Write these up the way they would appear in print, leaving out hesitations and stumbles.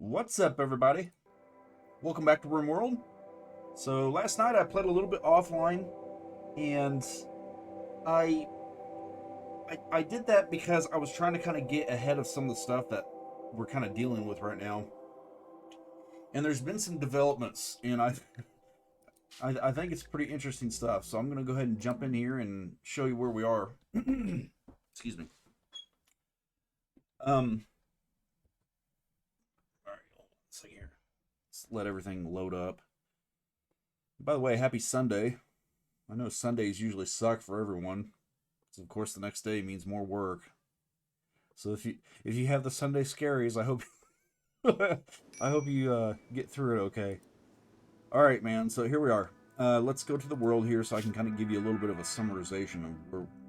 What's up, everybody? Welcome back to Rimworld. So last night I played a little bit offline, and I, I did that because I was trying to kind of get ahead of some of the stuff that we're kind of dealing with right now. And there's been some developments, and I think it's pretty interesting stuff. So I'm gonna go ahead and jump in here and show you where we are. Excuse me. Um. All right, hold on a second here. Let's let everything load up. By the way, happy Sunday. I know Sundays usually suck for everyone, because of course the next day means more work. So if you have the Sunday scaries, I hope I hope you get through it okay. All right, man. So here we are. Let's go to the world here, so I can kind of give you a little bit of a summarization of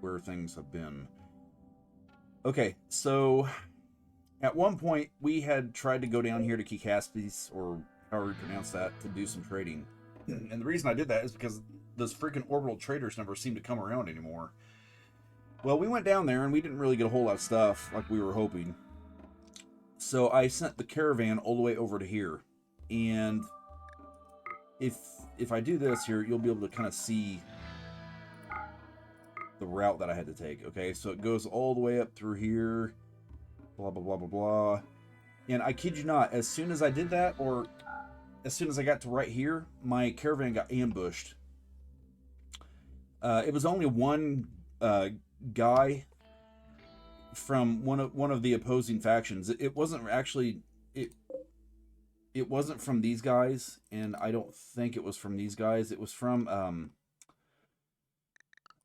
where things have been. Okay, so at one point we had tried to go down here to Kikaspis, or however you pronounce that, to do some trading. And the reason I did that is because those freaking orbital traders never seem to come around anymore. Well, we went down there and we didn't really get a whole lot of stuff like we were hoping. So I sent the caravan all the way over to here. And if I do this here, you'll be able to kind of see the route that I had to take. Okay, so it goes all the way up through here. Blah, blah, blah, blah, blah. And I kid you not, as soon as I did that, or as soon as I got to right here, my caravan got ambushed. It was only one guy from one of the opposing factions. It wasn't actually it wasn't from these guys, and I don't think it was from these guys. It was from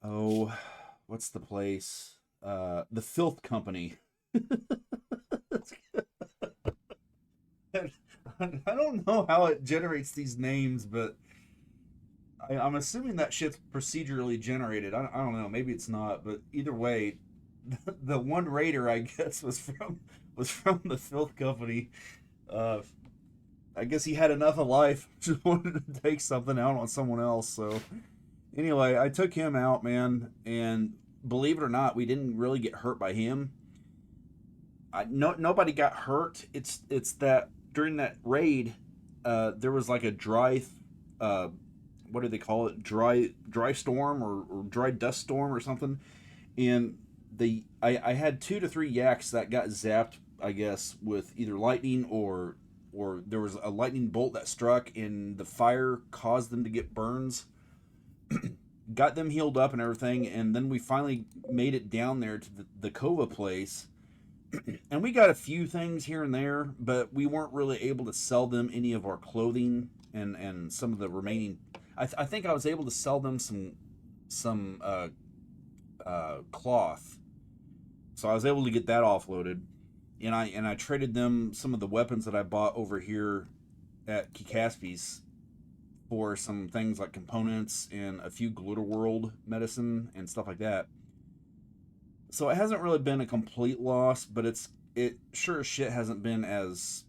oh, what's the place? The Filth Company. I don't know how it generates these names, but I'm assuming that shit's procedurally generated. I don't know. Maybe it's not, but either way, the one raider I guess was from the Filth Company. Uh, I guess he had enough of life, just wanted to take something out on someone else. So anyway, I took him out, man, and believe it or not, we didn't really get hurt by him. Nobody got hurt. It's that during that raid, there was like a dry, what do they call it? Dry storm, or dry dust storm or something. And I had 2 to 3 yaks that got zapped, I guess, with either lightning, or there was a lightning bolt that struck and the fire caused them to get burns. Got them healed up and everything, and then we finally made it down there to the Kova place. And we got a few things here and there, but we weren't really able to sell them any of our clothing and some of the remaining. I think I was able to sell them some cloth, so I was able to get that offloaded, and I traded them some of the weapons that I bought over here at Kikaspis for some things like components and a few Glitter World medicine and stuff like that. So it hasn't really been a complete loss, but it sure as shit hasn't been as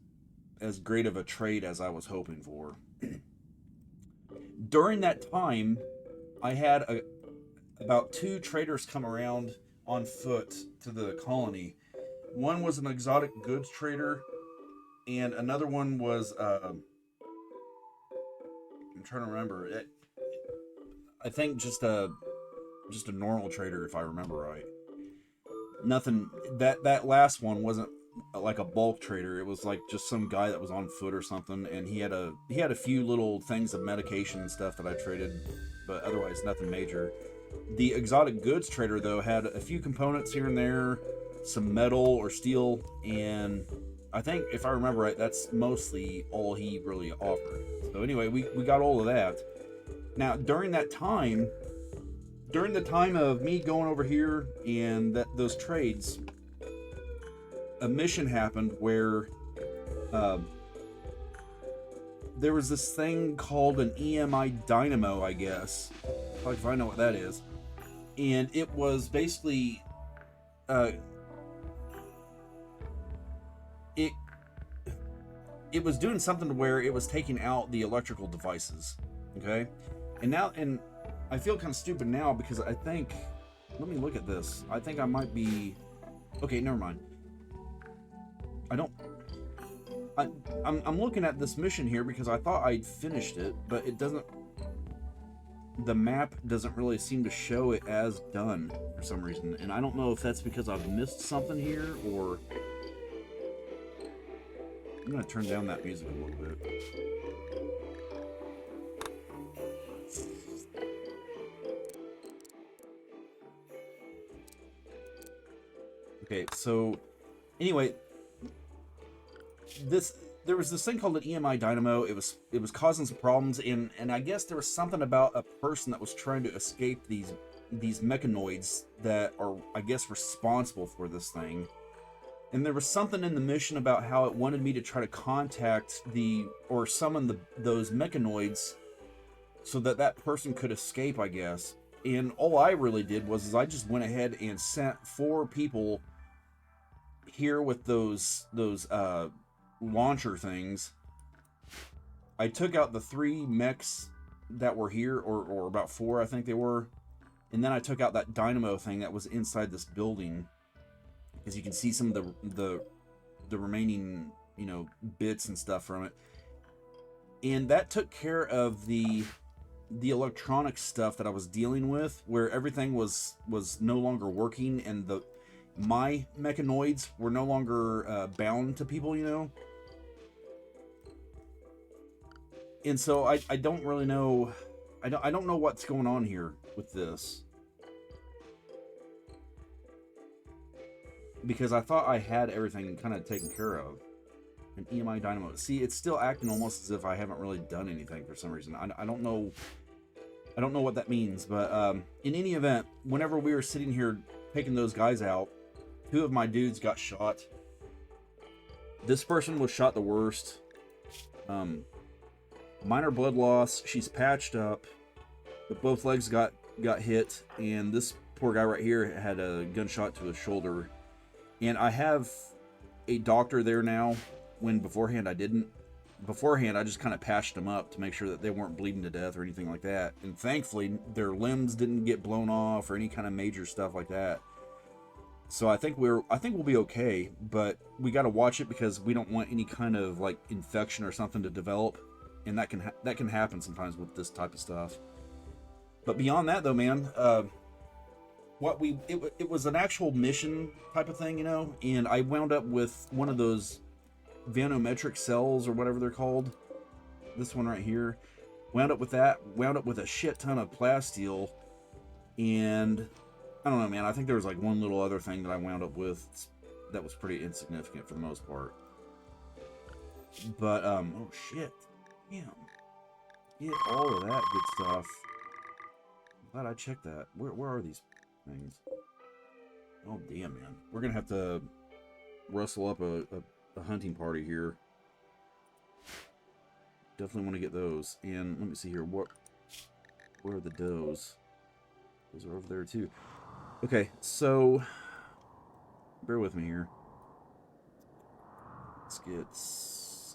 great of a trade as I was hoping for. During that time, I had about 2 traders come around on foot to the colony. One was an exotic goods trader, and another one was I'm trying to remember it. I think just a normal trader, if I remember right. Nothing, that last one wasn't like a bulk trader. It was like just some guy that was on foot or something, and he had a few little things of medication and stuff that I traded, but otherwise nothing major. The exotic goods trader, though, had a few components here and there, some metal or steel, and I think, if I remember right, that's mostly all he really offered. So anyway, we got all of that. Now, during the time of me going over here and those trades, a mission happened where there was this thing called an EMI dynamo, I guess. Probably if I know what that is. And it was basically it was doing something to where it was taking out the electrical devices. Okay? And I feel kind of stupid now because I think, let me look at this. I think I might be, okay, never mind. I don't, I, I'm looking at this mission here because I thought I'd finished it, but it doesn't. The map doesn't really seem to show it as done for some reason, and I don't know if that's because I've missed something here or. I'm gonna turn down that music a little bit. Okay, so anyway, there was this thing called an EMI dynamo. It was causing some problems, and I guess there was something about a person that was trying to escape these mechanoids that are, I guess, responsible for this thing. And there was something in the mission about how it wanted me to try to contact or summon those mechanoids so that that person could escape, I guess. And all I really did was I just went ahead and sent 4 people here with those launcher things. I took out the 3 mechs that were here, or about 4, I think they were, and then I took out that dynamo thing that was inside this building, because you can see some of the remaining, you know, bits and stuff from it, and that took care of the electronic stuff that I was dealing with, where everything was no longer working, and my mechanoids were no longer bound to people, you know. And so I don't really know. I don't know what's going on here with this, because I thought I had everything kind of taken care of. An EMI dynamo. See, it's still acting almost as if I haven't really done anything for some reason. I don't know. I don't know what that means, but in any event, whenever we were sitting here taking those guys out, 2 of my dudes got shot. This person was shot the worst. Minor blood loss. She's patched up, but both legs got hit, and this poor guy right here had a gunshot to his shoulder. And I have a doctor there now, when beforehand I didn't. Beforehand, I just kind of patched them up to make sure that they weren't bleeding to death or anything like that. And thankfully, their limbs didn't get blown off or any kind of major stuff like that. So I think we'll be okay, but we got to watch it because we don't want any kind of like infection or something to develop, and that can happen sometimes with this type of stuff. But beyond that, though, man, it was an actual mission type of thing, you know, and I wound up with one of those vanometric cells or whatever they're called. This one right here. Wound up with that. Wound up with a shit ton of plasteel, and I don't know, man. I think there was like one little other thing that I wound up with that was pretty insignificant for the most part. But oh shit, damn, get all of that good stuff. I'm glad I checked that. Where are these things? Oh damn, man. We're gonna have to rustle up a hunting party here. Definitely want to get those. And let me see here. Where are the does? Those are over there too. Okay, so bear with me here. Let's get,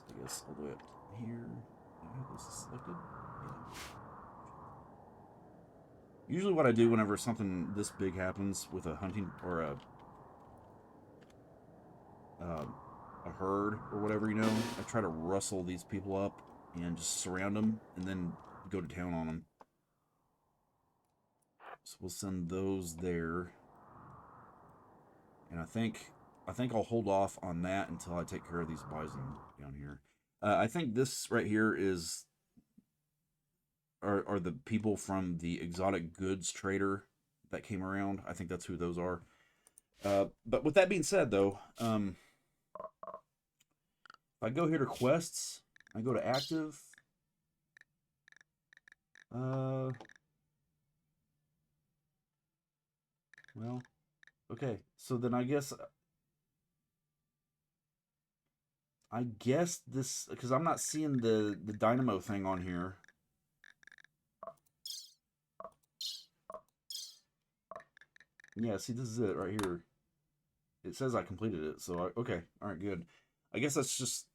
I guess, all the way up here. I have this selected. Yeah. Usually what I do whenever something this big happens with a hunting or a herd or whatever, you know, I try to rustle these people up and just surround them and then go to town on them. So we'll send those there. And I think I'll hold off on that until I take care of these bison down here. I think this right here are the people from the exotic goods trader that came around. I think that's who those are. But with that being said, though, if I go here to quests, I go to active. Well, okay. So then I guess this, because I'm not seeing the dynamo thing on here. Yeah, see, this is it right here. It says I completed it, so okay, all right, good. I guess that's just,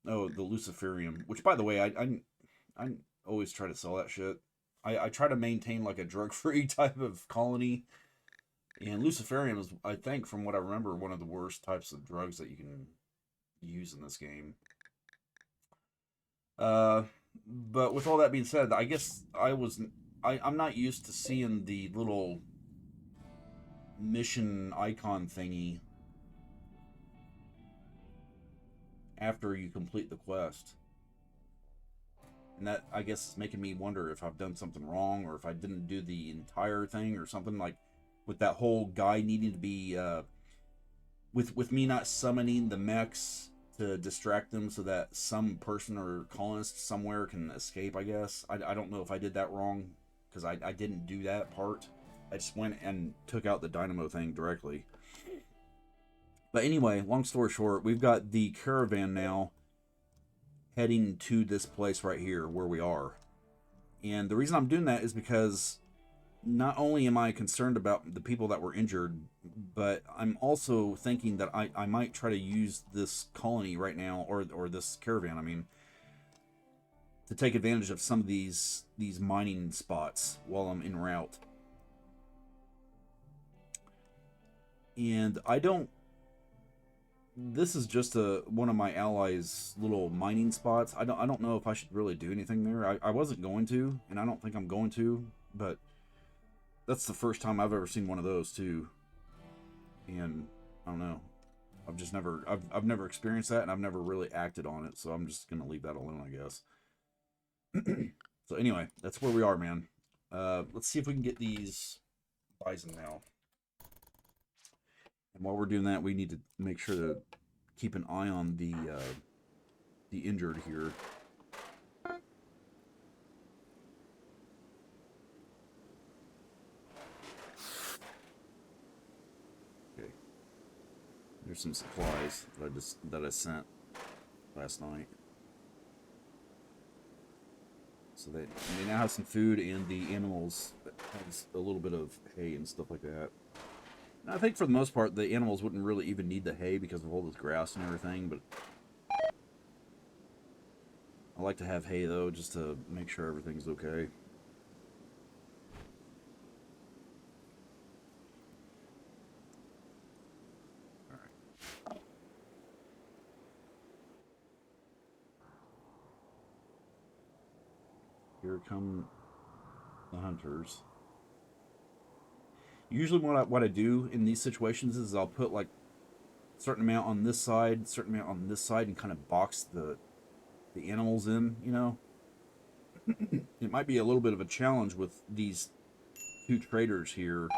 oh, the Luciferium, which, by the way, I always try to sell that shit. I try to maintain like a drug-free type of colony, and Luciferium is, I think, from what I remember, one of the worst types of drugs that you use in this game. But with all that being said, I guess I'm not used to seeing the little mission icon thingy after you complete the quest. And that, I guess, is making me wonder if I've done something wrong, or if I didn't do the entire thing or something, like with that whole guy needing to be with me not summoning the mechs to distract them so that some person or colonist somewhere can escape, I guess. I don't know if I did that wrong, because I didn't do that part. I just went and took out the dynamo thing directly. But anyway, long story short, we've got the caravan now heading to this place right here where we are. And the reason I'm doing that is because not only am I concerned about the people that were injured, but I'm also thinking that I might try to use this colony right now, or this caravan, I mean, to take advantage of some of these mining spots while I'm en route. And I don't... This is just one of my allies' little mining spots. I don't know if I should really do anything there. I wasn't going to, and I don't think I'm going to, but that's the first time I've ever seen one of those too. And I don't know. I've never experienced that, and I've never really acted on it, so I'm just gonna leave that alone, I guess. So anyway, that's where we are, man. Let's see if we can get these bison now. And while we're doing that, we need to make sure to keep an eye on the injured here. Okay. There's some supplies that I sent last night. So they now have some food, and the animals has a little bit of hay and stuff like that. I think for the most part, the animals wouldn't really even need the hay because of all this grass and everything, but I like to have hay, though, just to make sure everything's okay. Alright. Here come the hunters. Usually what I do in these situations is I'll put like a certain amount on this side, certain amount on this side, and kind of box the animals in, you know. It might be a little bit of a challenge with these two traders here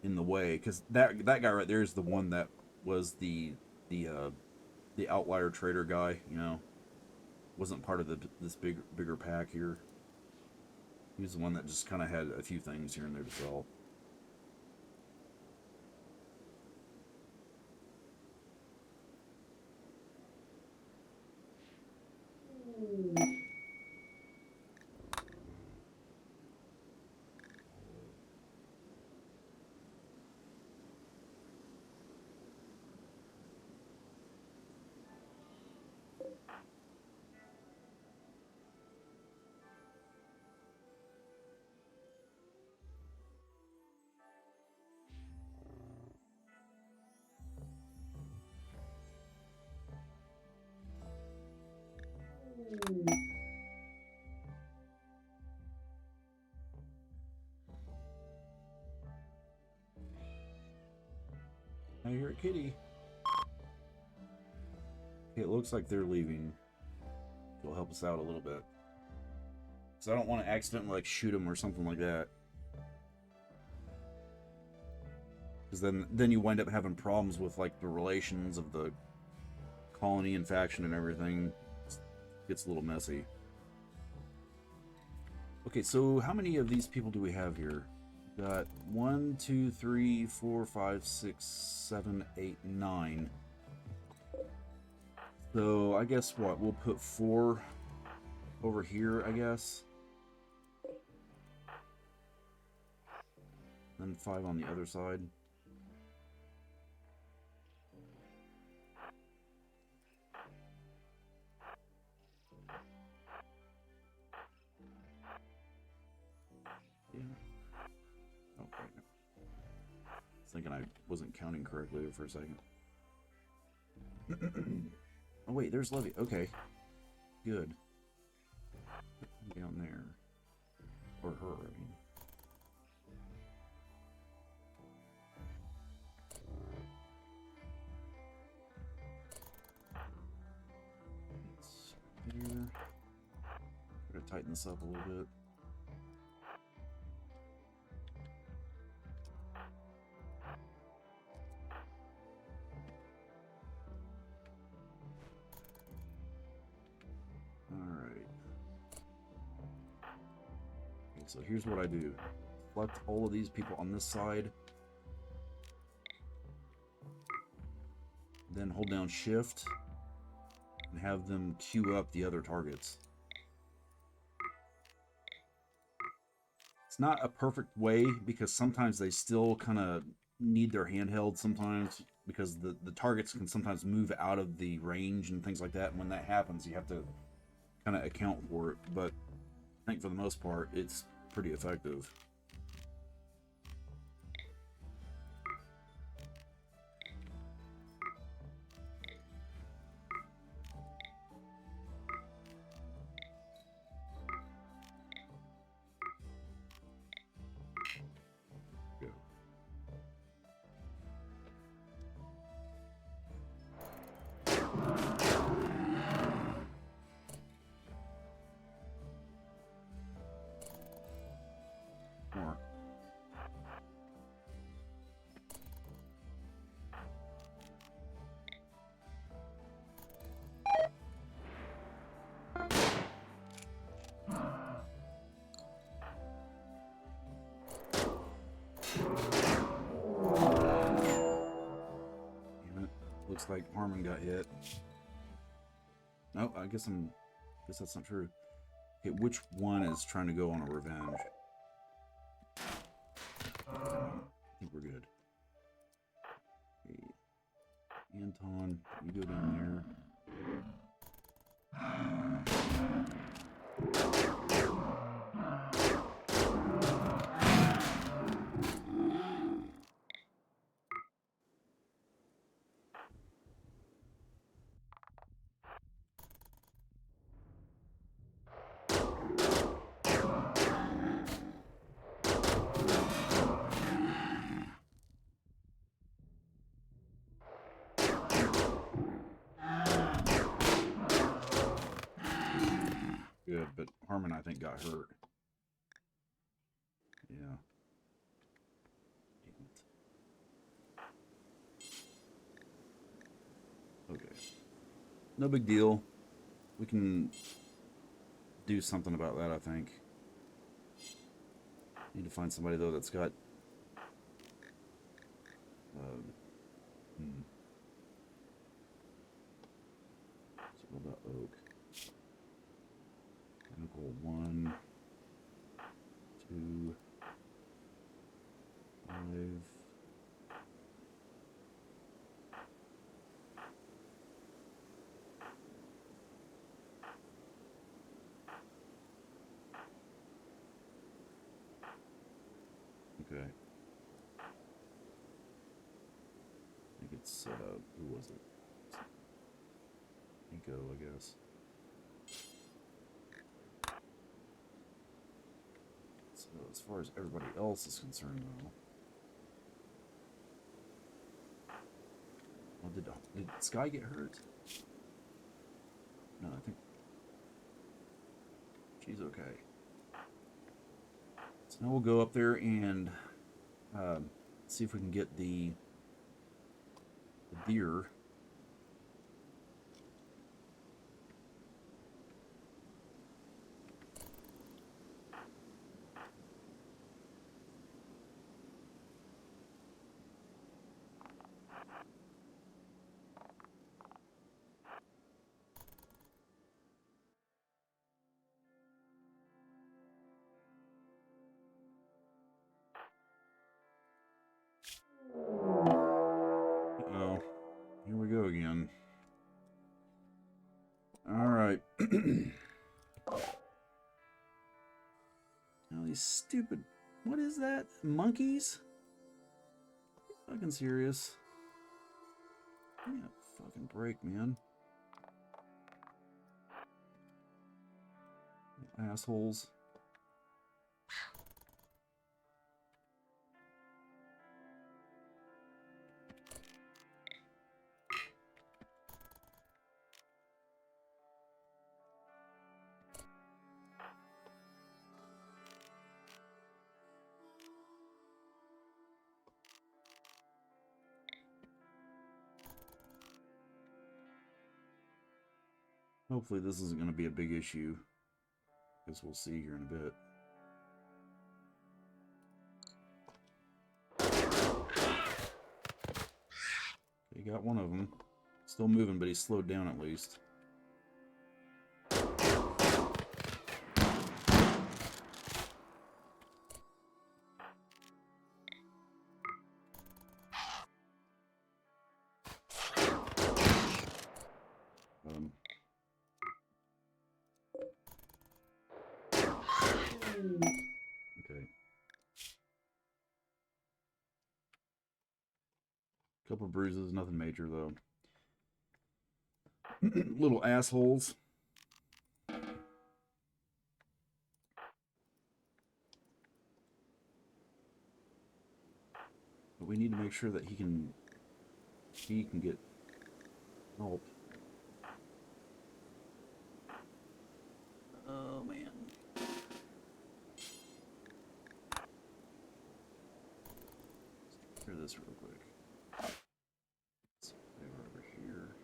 in the way, because that guy right there is the one that was the outlier trader guy, you know. Wasn't part of this bigger pack here. He was the one that just kind of had a few things here and there to sell. I hear a kitty. Okay, it looks like they're leaving. It'll help us out a little bit. Because I don't want to accidentally like shoot them or something like that. Because then you wind up having problems with like the relations of the colony and faction and everything. It gets a little messy. Okay, so how many of these people do we have here? We've got 1, 2, 3, 4, 5, 6, 7, 8, 9. So I guess what? We'll put 4 over here, I guess. Then 5 on the other side. Yeah. Okay. I was thinking I wasn't counting correctly for a second. Oh wait, there's Levy. Okay, good. Down there, or her. I mean. Here. Try to tighten this up a little bit. Alright. Okay, so here's what I do. Select all of these people on this side. Then hold down Shift and have them queue up the other targets. It's not a perfect way because sometimes they still kind of need their handheld sometimes because the targets can sometimes move out of the range and things like that. And when that happens, you have to kind of account for it. But I think for the most part, it's pretty effective. More. Looks like Harmon got hit. No, I guess that's not true. Okay, which one is trying to go on a revenge? I think we're good. Okay. Anton, you go down there. Good, but Harmon, I think, got hurt. Yeah. Okay. No big deal. We can do something about that, I think. Need to find somebody, though, that's got... So what about Oak? Chemical 1, 2, 5. Okay. I think it's, who was it? Nico, I guess. So as far as everybody else is concerned, though, well, did Sky get hurt? No, I think she's okay. So now we'll go up there and see if we can get the deer. Uh-oh. Here we go again. Alright. Now these stupid... What is that? Monkeys? Fucking serious. Yeah, Fucking break, man. Assholes. Hopefully this isn't going to be a big issue, because we'll see here in a bit. Okay, got one of them. Still moving, but he's slowed down at least. Okay. Couple bruises, nothing major though. Little assholes. But we need to make sure that he can get help. Oh man. Let's clear this real quick. Let's move over here.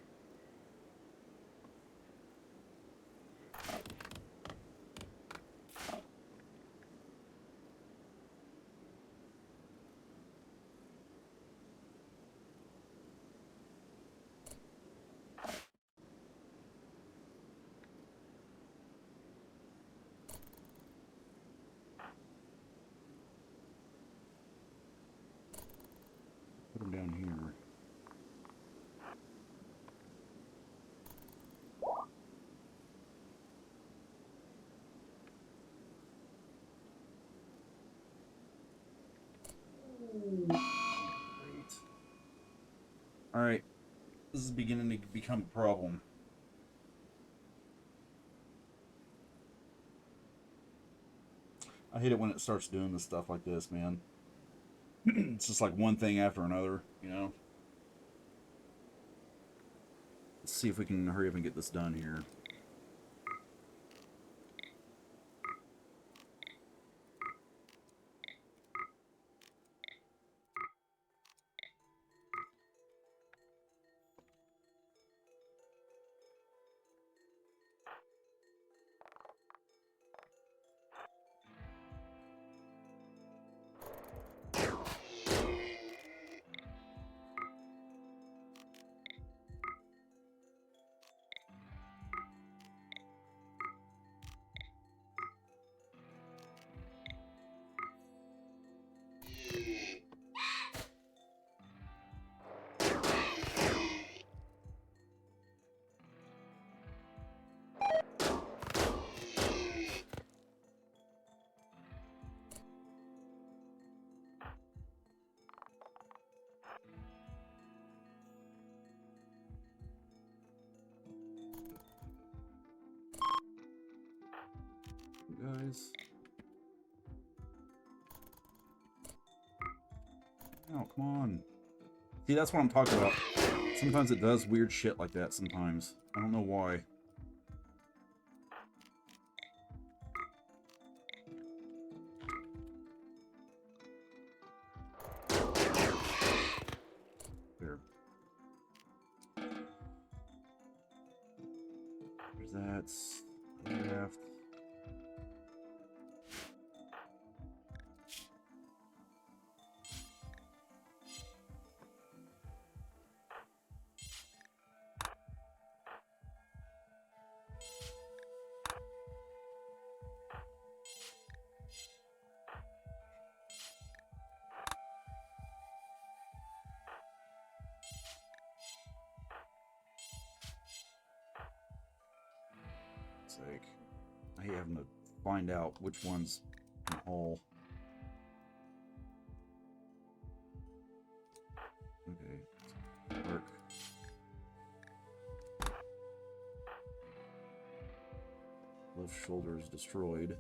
Put him down here. Great. Alright. This is beginning to become a problem. I hate it when it starts doing this stuff like this, man. It's just like one thing after another, you know? Let's see if we can hurry up and get this done here. Guys. Oh, come on. See, that's what I'm talking about. Sometimes it does weird shit like that sometimes. I don't know why. There. There's that. Left. Sake. I hate having to find out which one's in the hole. Okay. Work. Left shoulder is destroyed.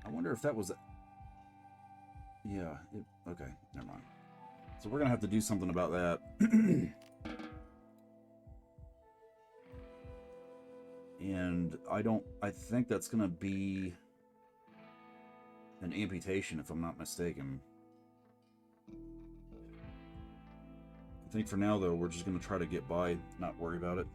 I wonder if that was... Yeah, okay, never mind. So we're going to have to do something about that. And I think that's going to be an amputation, if I'm not mistaken. I think for now, though, we're just going to try to get by, not worry about it.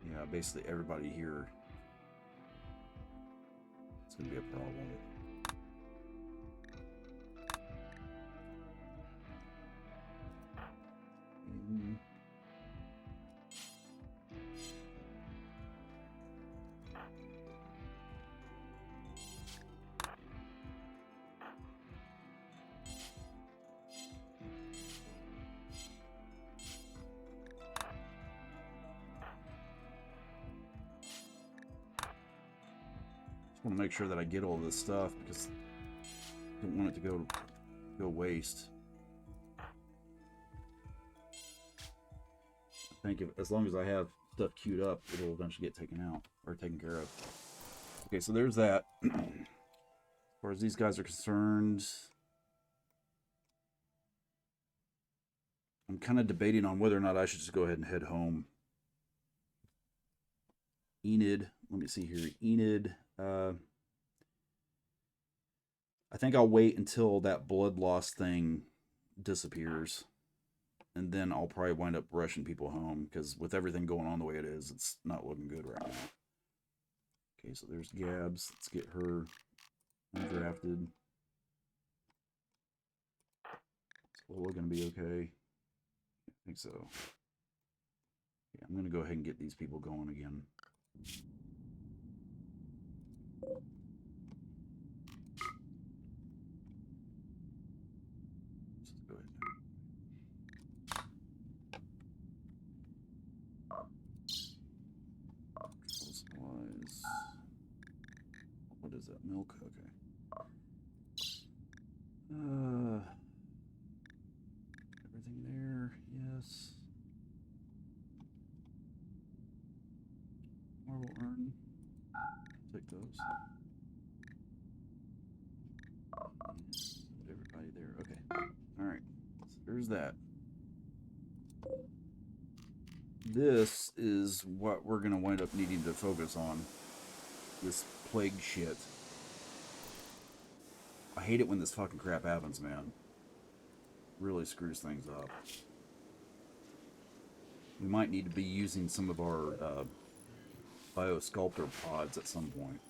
Yeah, basically everybody here. It's going to be a problem. I want to make sure that I get all this stuff because I don't want it to go waste. I think as long as I have stuff queued up, it'll eventually get taken out or taken care of. Okay, so there's that. As far as these guys are concerned, I'm kind of debating on whether or not I should just go ahead and head home. Enid, let me see here. Enid, I think I'll wait until that blood loss thing disappears. And then I'll probably wind up rushing people home, because with everything going on the way it is, it's not looking good right now. Okay, so there's Gabs. Let's get her undrafted. Is Lola going to be okay? I think so. Yeah, I'm going to go ahead and get these people going again. Let's go ahead. Supplies. What is that? Milk? Okay. Everything there? Yes. Marble urn. Take those. Everybody there. Okay. Alright. So there's that. This is what we're going to wind up needing to focus on. This plague shit. I hate it when this fucking crap happens, man. Really screws things up. We might need to be using some of our biosculptor pods at some point.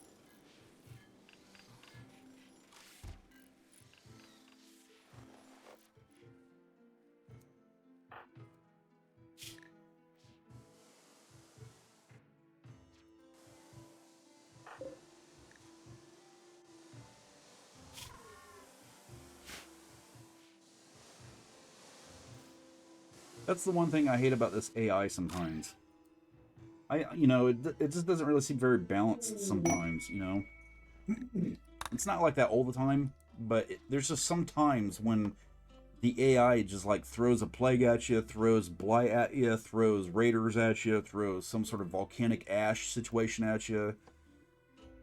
That's the one thing I hate about this AI sometimes. You know, it just doesn't really seem very balanced sometimes, you know? It's not like that all the time, but there's just some times when the AI just, like, throws a plague at you, throws blight at you, throws raiders at you, throws some sort of volcanic ash situation at you.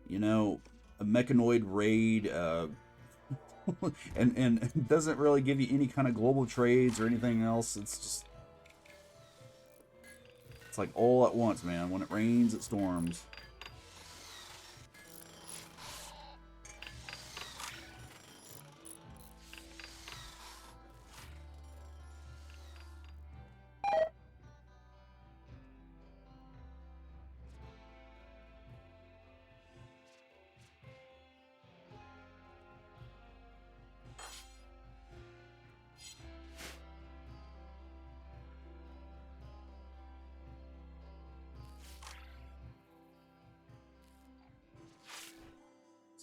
You know, a mechanoid raid, and doesn't really give you any kind of global trades or anything else. It's just... It's like all at once, man. When it rains, it storms.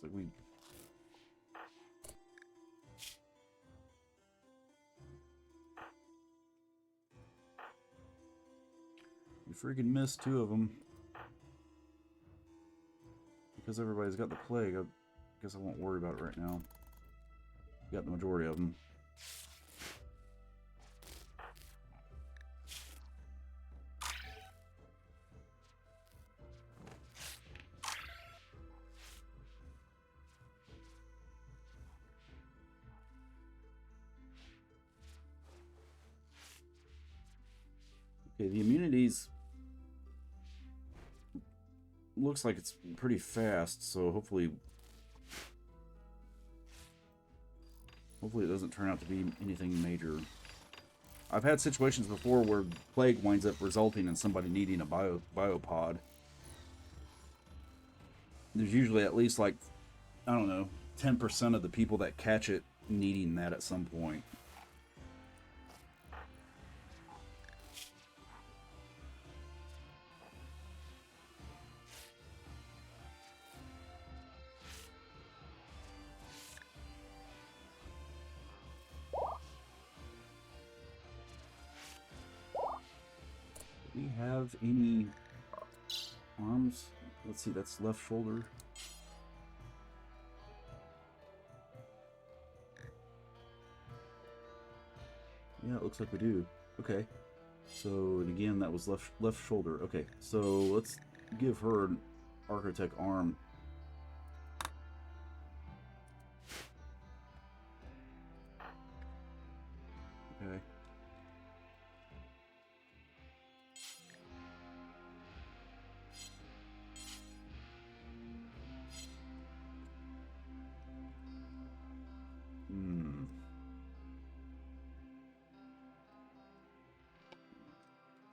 So we... freaking missed 2 of them. Because everybody's got the plague, I guess I won't worry about it right now. Got the majority of them. Okay, the immunities looks like it's pretty fast, so hopefully it doesn't turn out to be anything major. I've had situations before where plague winds up resulting in somebody needing a biopod. There's usually at least, like, I don't know, 10% of the people that catch it needing that at some point. Do we have any arms? Let's see, that's left shoulder. Yeah, it looks like we do. Okay. So, and again, that was left shoulder. Okay, so let's give her an Architect arm. Okay.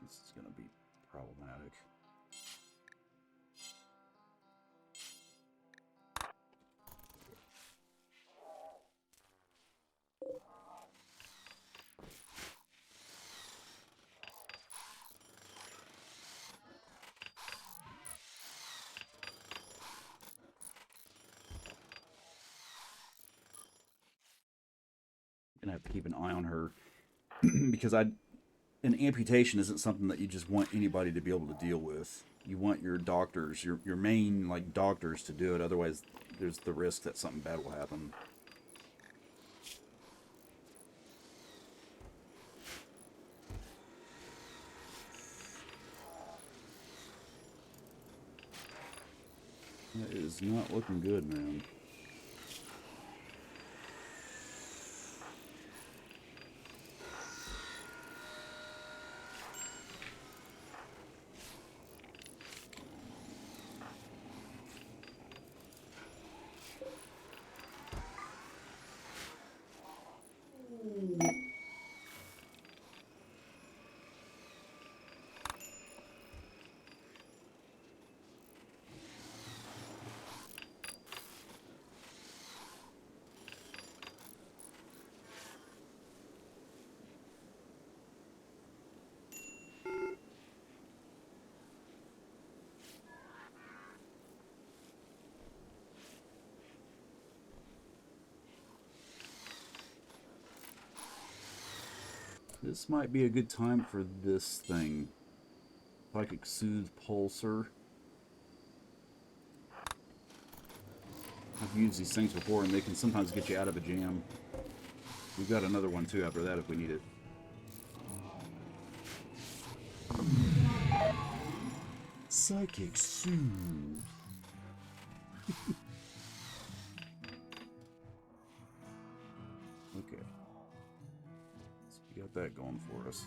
This is going to be problematic. Gonna have to keep an eye on her because an amputation isn't something that you just want anybody to be able to deal with. You want your doctors, your main like doctors to do it. Otherwise, there's the risk that something bad will happen. That is not looking good, man. This might be a good time for this thing. Psychic Soothe Pulsar. I've used these things before and they can sometimes get you out of a jam. We've got another one too after that if we need it. Psychic Soothe. Okay. So we got that going for us.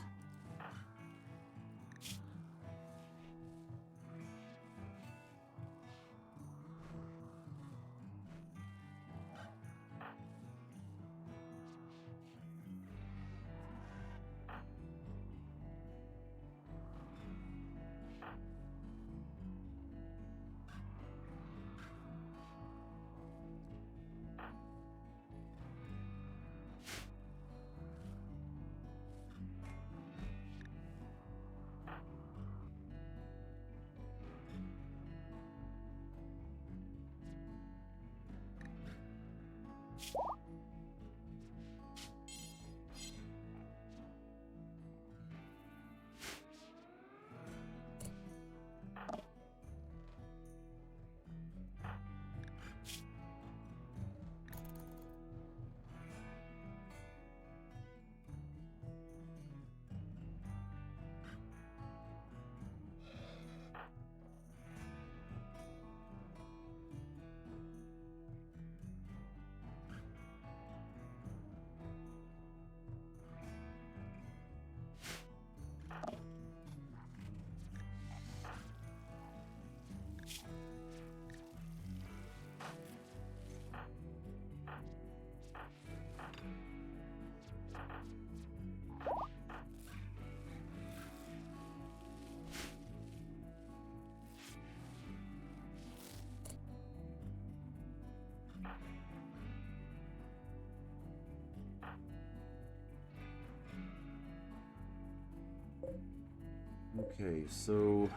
Okay, so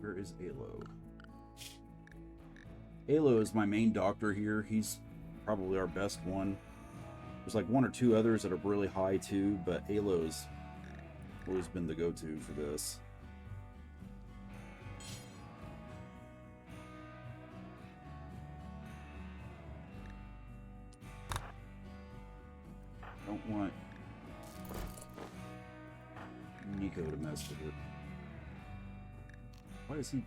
where is Alo? Alo is my main doctor here. He's probably our best one. There's like one or two others that are really high too, but Alo's always been the go-to for this. I don't want Nico to mess with it. Why is he...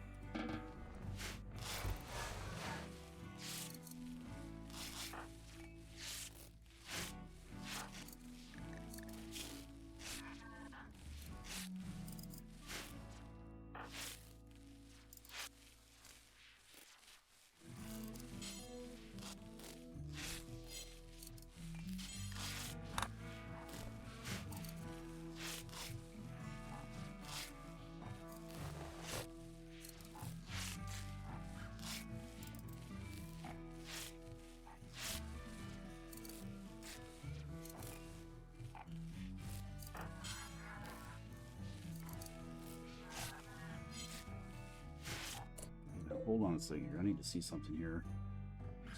Hold on a second here. I need to see something here.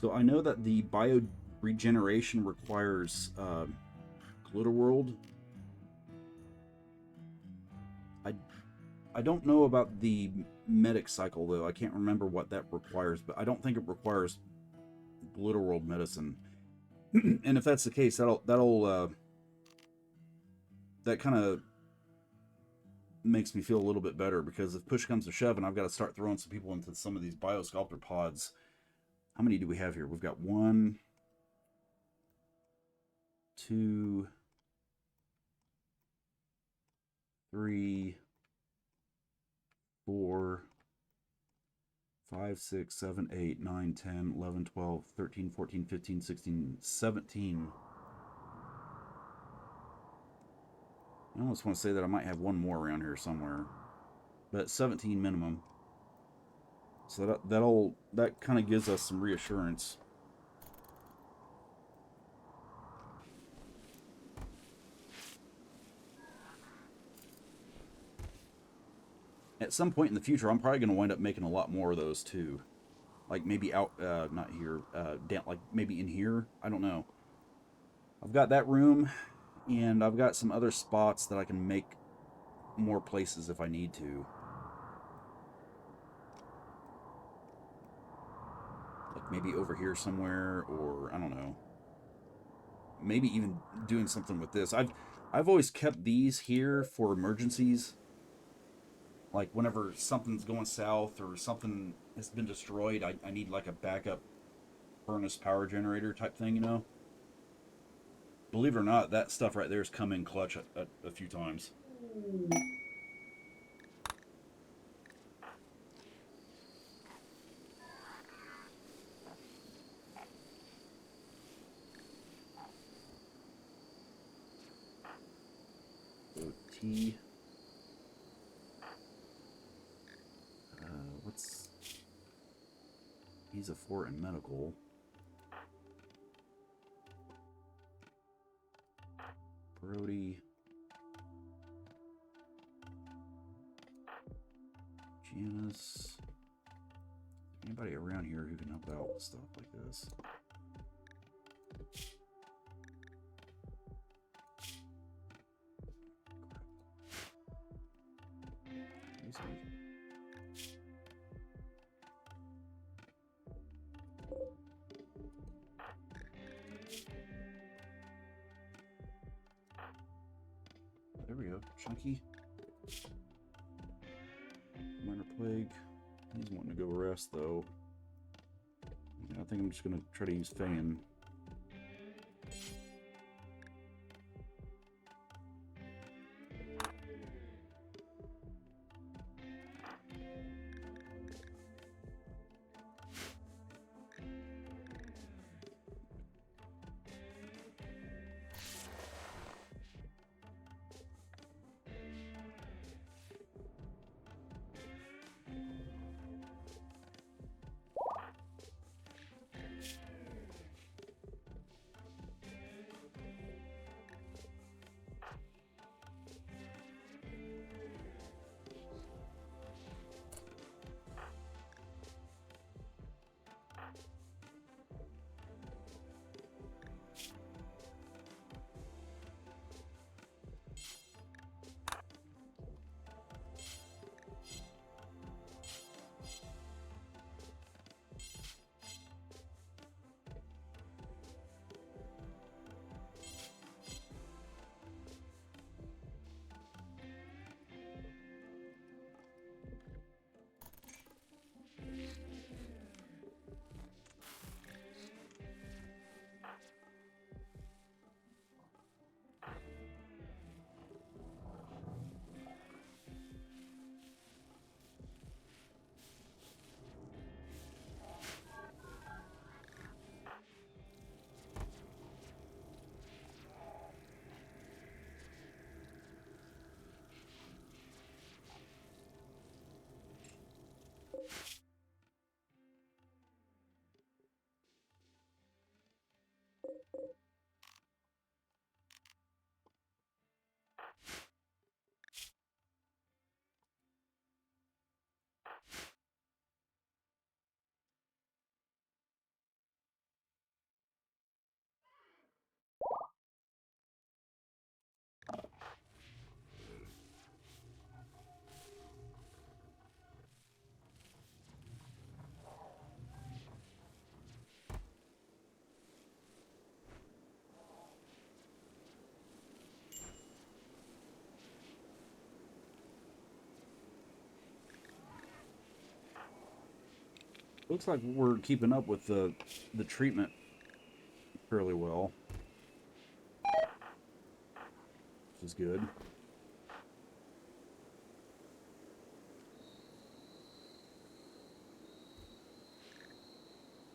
So I know that the bio regeneration requires Glitterworld. I don't know about the medic cycle though. I can't remember what that requires, but I don't think it requires Glitterworld medicine. And if that's the case, that kind of makes me feel a little bit better, because if push comes to shove and I've got to start throwing some people into some of these biosculptor pods. How many do we have here? We've got 1, 2, 3, 4, 5, 6, 7, 8, 9, 10, 11, 12, 13, 14, 15, 16, 17. I almost want to say that I might have one more around here somewhere, but 17 minimum. So that kind of gives us some reassurance. At some point in the future, I'm probably going to wind up making a lot more of those too. Like maybe out, not here, down, like maybe in here. I don't know. I've got that room, and I've got some other spots that I can make more places if I need to. Like maybe over here somewhere, or I don't know. Maybe even doing something with this. I've always kept these here for emergencies. Like whenever something's going south or something has been destroyed, I need like a backup furnace power generator type thing, you know? Believe it or not, that stuff right there has come in clutch a few times. So T. What's... He's a 4 in medical. Brody. Janice. Anybody around here who can help out with stuff like this? There we go. Chunky. Minor plague. He's wanting to go rest though. I think I'm just going to try to use fan. Looks like we're keeping up with the treatment fairly well, which is good.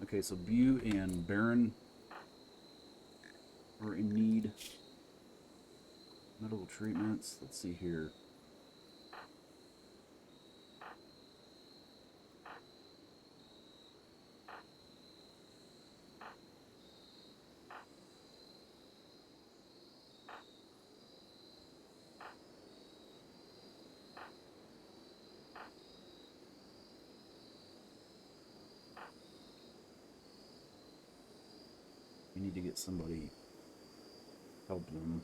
Okay, so Bew and Baron are in need. Medical treatments. Let's see here. We need to get somebody help them.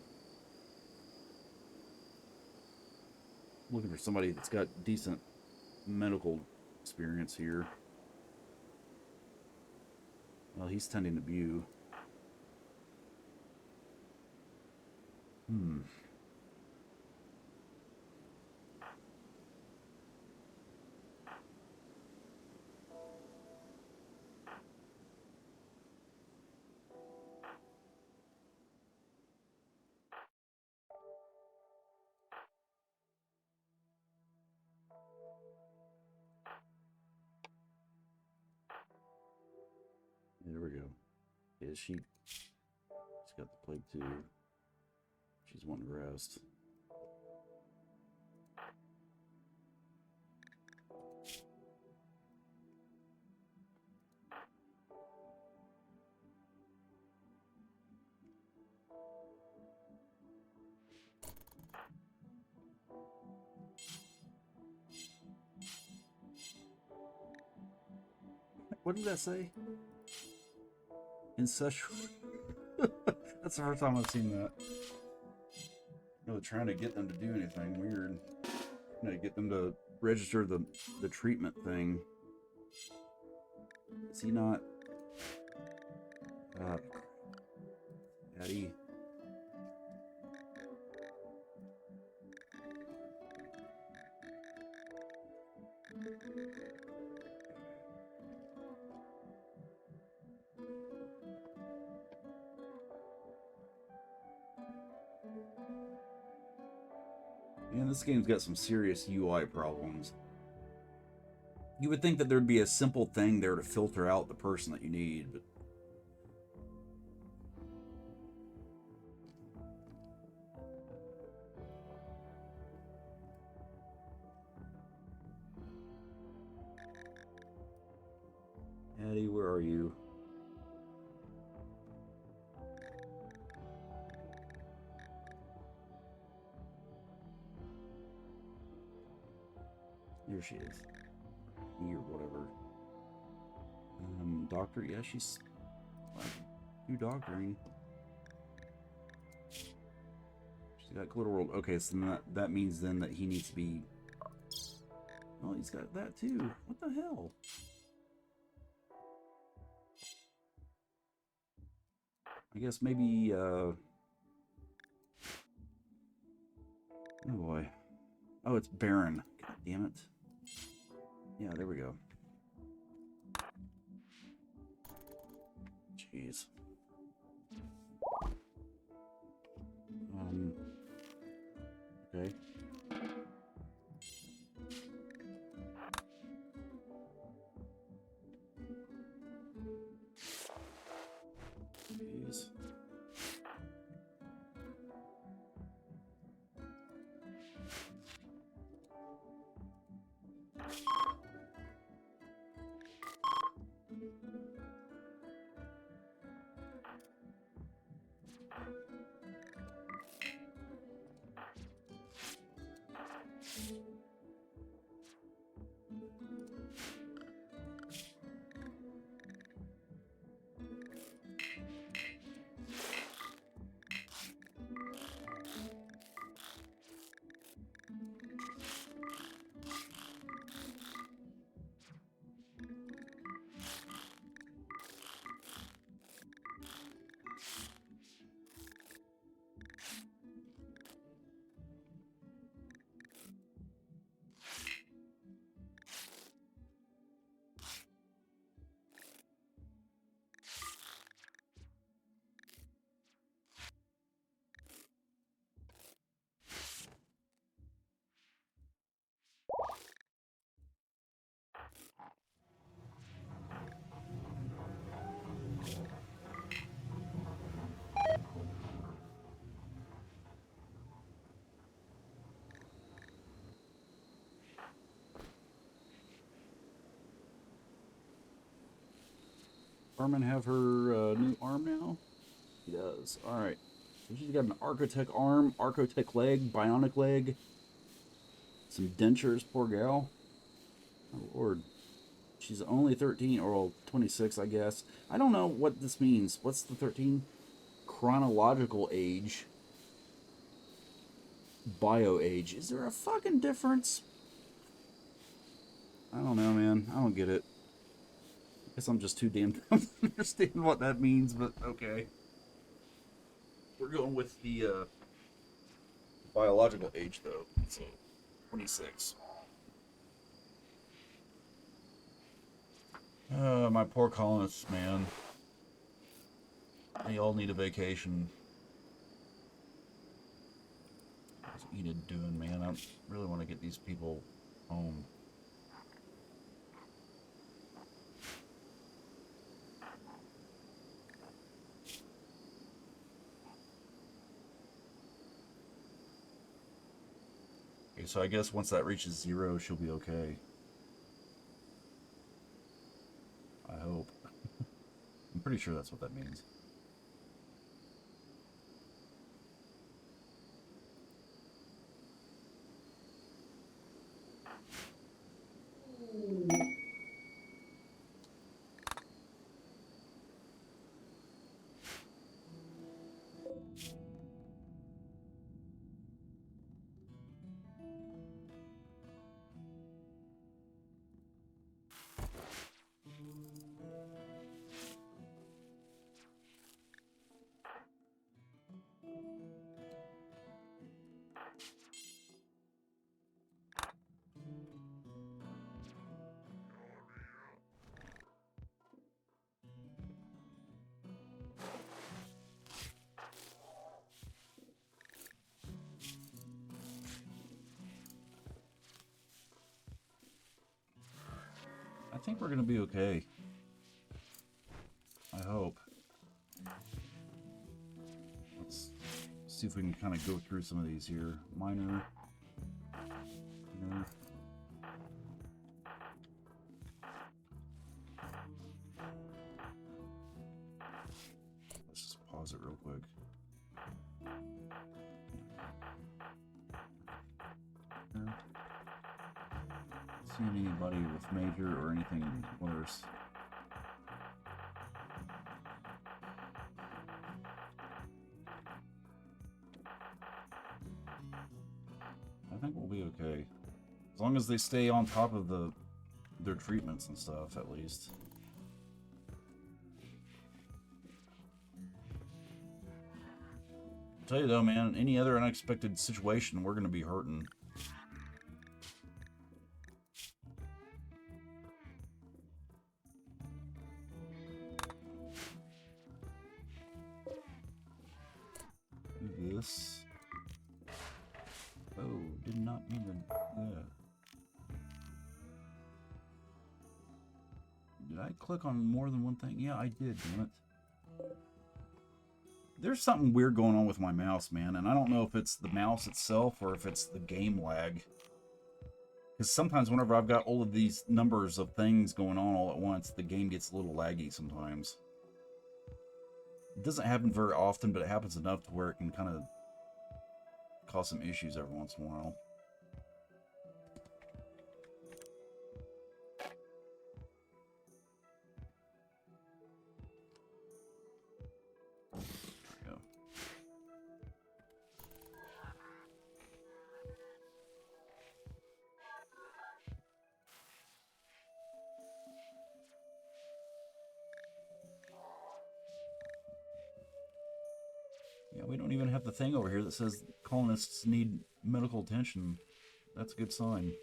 Looking for somebody that's got decent medical experience here. Well, he's tending to Bew. There we go. Yeah, she's got the plague too. She's wanting to rest. What did that say? Incestual. That's the first time I've seen that. Really trying to get them to do anything weird. Trying to get them to register the treatment thing. Is he not? Daddy. Man, this game's got some serious UI problems. You would think that there'd be a simple thing there to filter out the person that you need, but Addie, where are you? Here she is. Or whatever. Doctor, yeah, she's do doctoring. She's got Glitter World. Okay, so that means then that he needs to be. Oh, he's got that too. What the hell? I guess maybe. Oh boy. Oh, it's Baron. God damn it. Yeah, there we go. Jeez. Okay. Jeez. Carmen have her new arm now? She does. Alright. So she's got an Architect arm, Architect leg, bionic leg. Some dentures, poor gal. Oh, Lord. She's only 13, or 26, I guess. I don't know what this means. What's the 13? Chronological age. Bio age. Is there a fucking difference? I don't know, man. I don't get it. I guess I'm just too damn dumb to understand what that means, but okay. We're going with the biological age, though. So, 26. My poor colonists, man. They all need a vacation. What's Enid doing, man? I really want to get these people home. Okay, so I guess once that reaches 0, she'll be okay. I hope. I'm pretty sure that's what that means. I think we're gonna be okay. I hope. Let's see if we can kind of go through some of these here. Minor. Minor. Let's just pause it real quick. Seeing anybody with major or anything worse. I think we'll be okay. As long as they stay on top of their treatments and stuff, at least. I'll tell you though, man, any other unexpected situation, we're gonna be hurting. Do this. Oh, did not mean to. Yeah. Did I click on more than one thing? Yeah, I did, damn it. There's something weird going on with my mouse, man, and I don't know if it's the mouse itself or if it's the game lag. Because sometimes whenever I've got all of these numbers of things going on all at once, the game gets a little laggy sometimes. It doesn't happen very often, but it happens enough to where it can kind of cause some issues every once in a while. Yeah, we don't even have the thing over here that says colonists need medical attention. That's a good sign.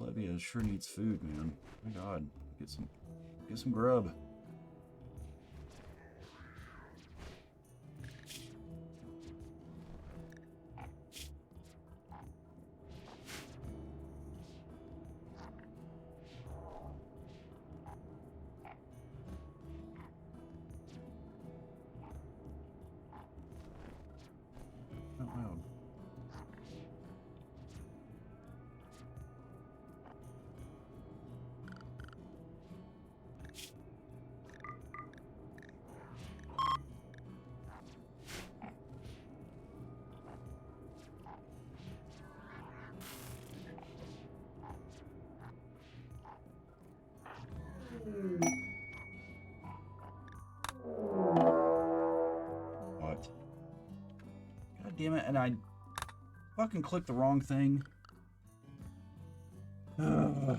Olivia sure needs food, man. My God, get some grub. Out loud. damn it, and I fucking clicked the wrong thing. Yeah,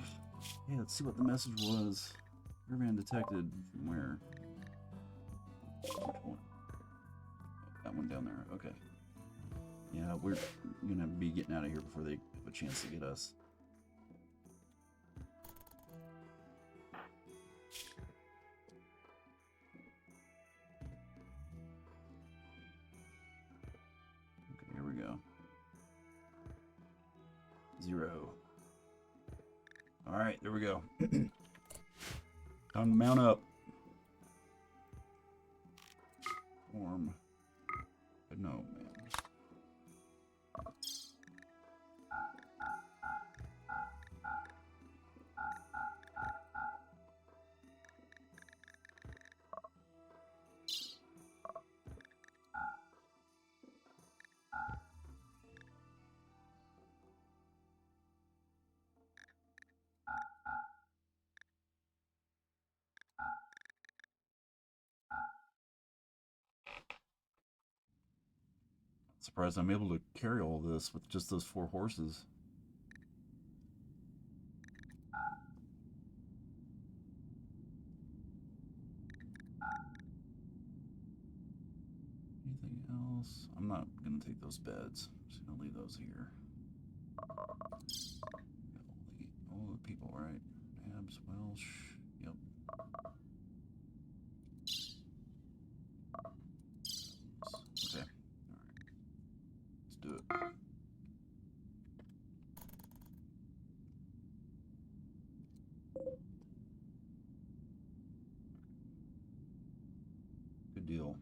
let's see what the message was. Riverman detected from where? That one down there. Okay. Yeah, we're gonna be getting out of here before they have a chance to get us. Okay, here we go. 0. Alright, there we go. Time to mount up. Form. No, man. Surprised I'm able to carry all this with just those 4 horses. Anything else? I'm not going to take those beds. I'm just going to leave those here. All the people, right? Abs, Welsh. Yep. Okay. Alright. Let's do it. Good deal.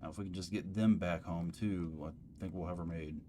Now, if we can just get them back home, too, I think we'll have her made.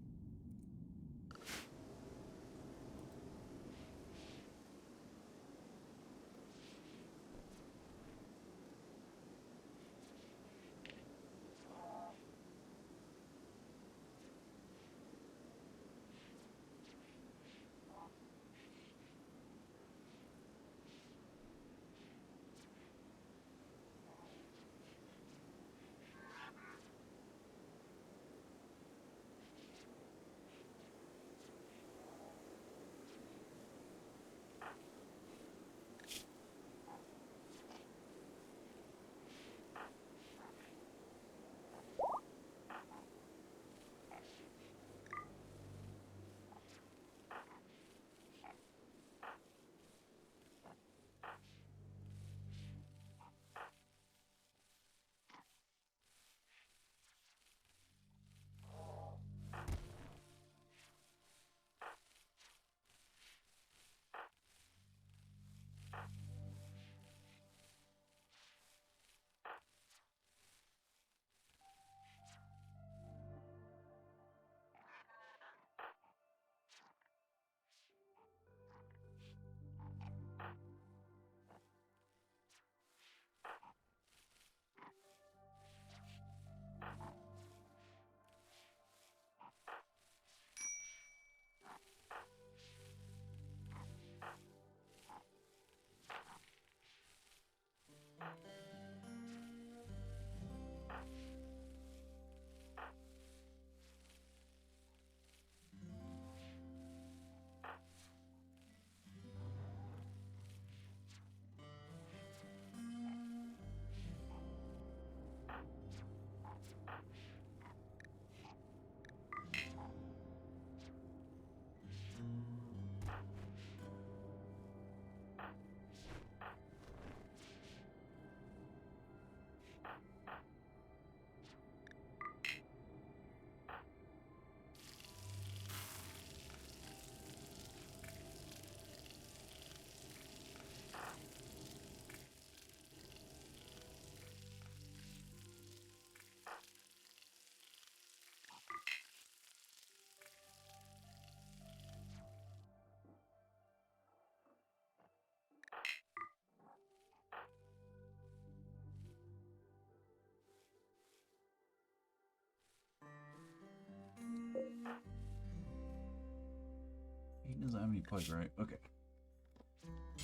He doesn't have any plague, right? Okay.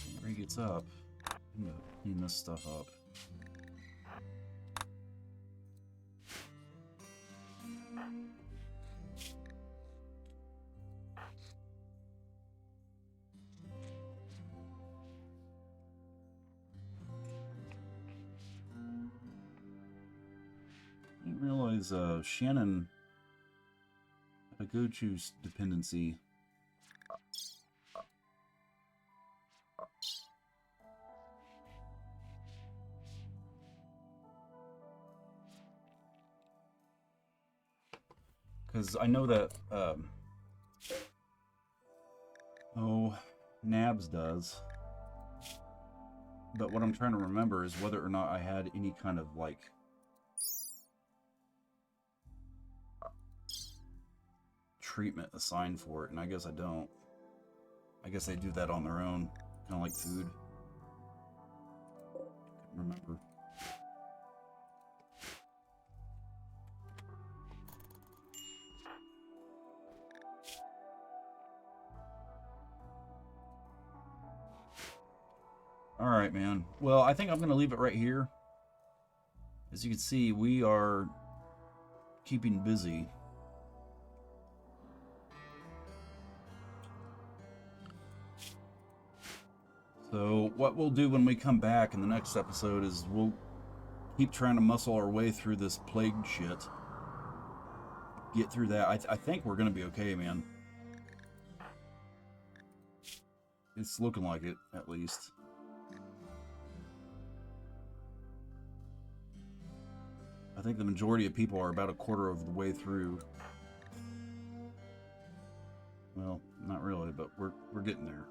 Whenever he gets up, I'm gonna clean this stuff up. didn't realize Shannon had a go-to dependency. Because I know that, Nabs does. But what I'm trying to remember is whether or not I had any kind of, like, treatment assigned for it, and I guess I don't. I guess they do that on their own, kind of like food. Couldn't remember. All right, man. Well, I think I'm going to leave it right here. As you can see, we are keeping busy. So what we'll do when we come back in the next episode is we'll keep trying to muscle our way through this plague shit. Get through that. I think we're going to be okay, man. It's looking like it, at least. I think the majority of people are about a quarter of the way through. Well, not really, but we're getting there.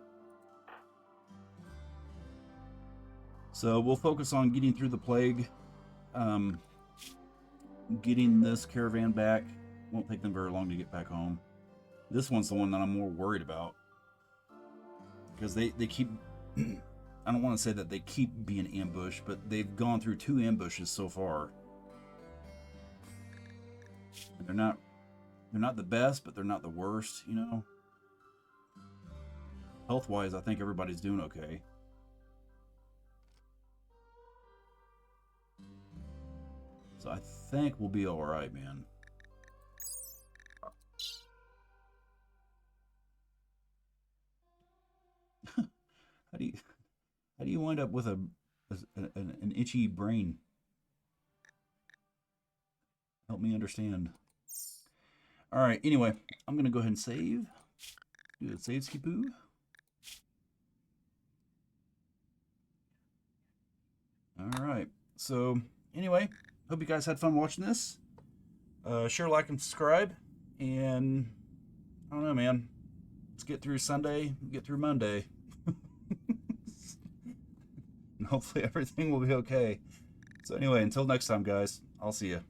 So we'll focus on getting through the plague. Getting this caravan back. Won't take them very long to get back home. This one's the one that I'm more worried about. Because they keep... I don't want to say that they keep being ambushed, but they've gone through 2 ambushes so far. And they're not the best, but they're not the worst, you know? Health-wise, I think everybody's doing okay. So I think we'll be alright, man. How do you wind up with an itchy brain? Help me understand. Alright, anyway, I'm going to go ahead and save. Do a save skipoo. Alright, so anyway, hope you guys had fun watching this. Share, like, and subscribe. And I don't know, man. Let's get through Sunday, get through Monday. And hopefully everything will be okay. So anyway, until next time, guys, I'll see you.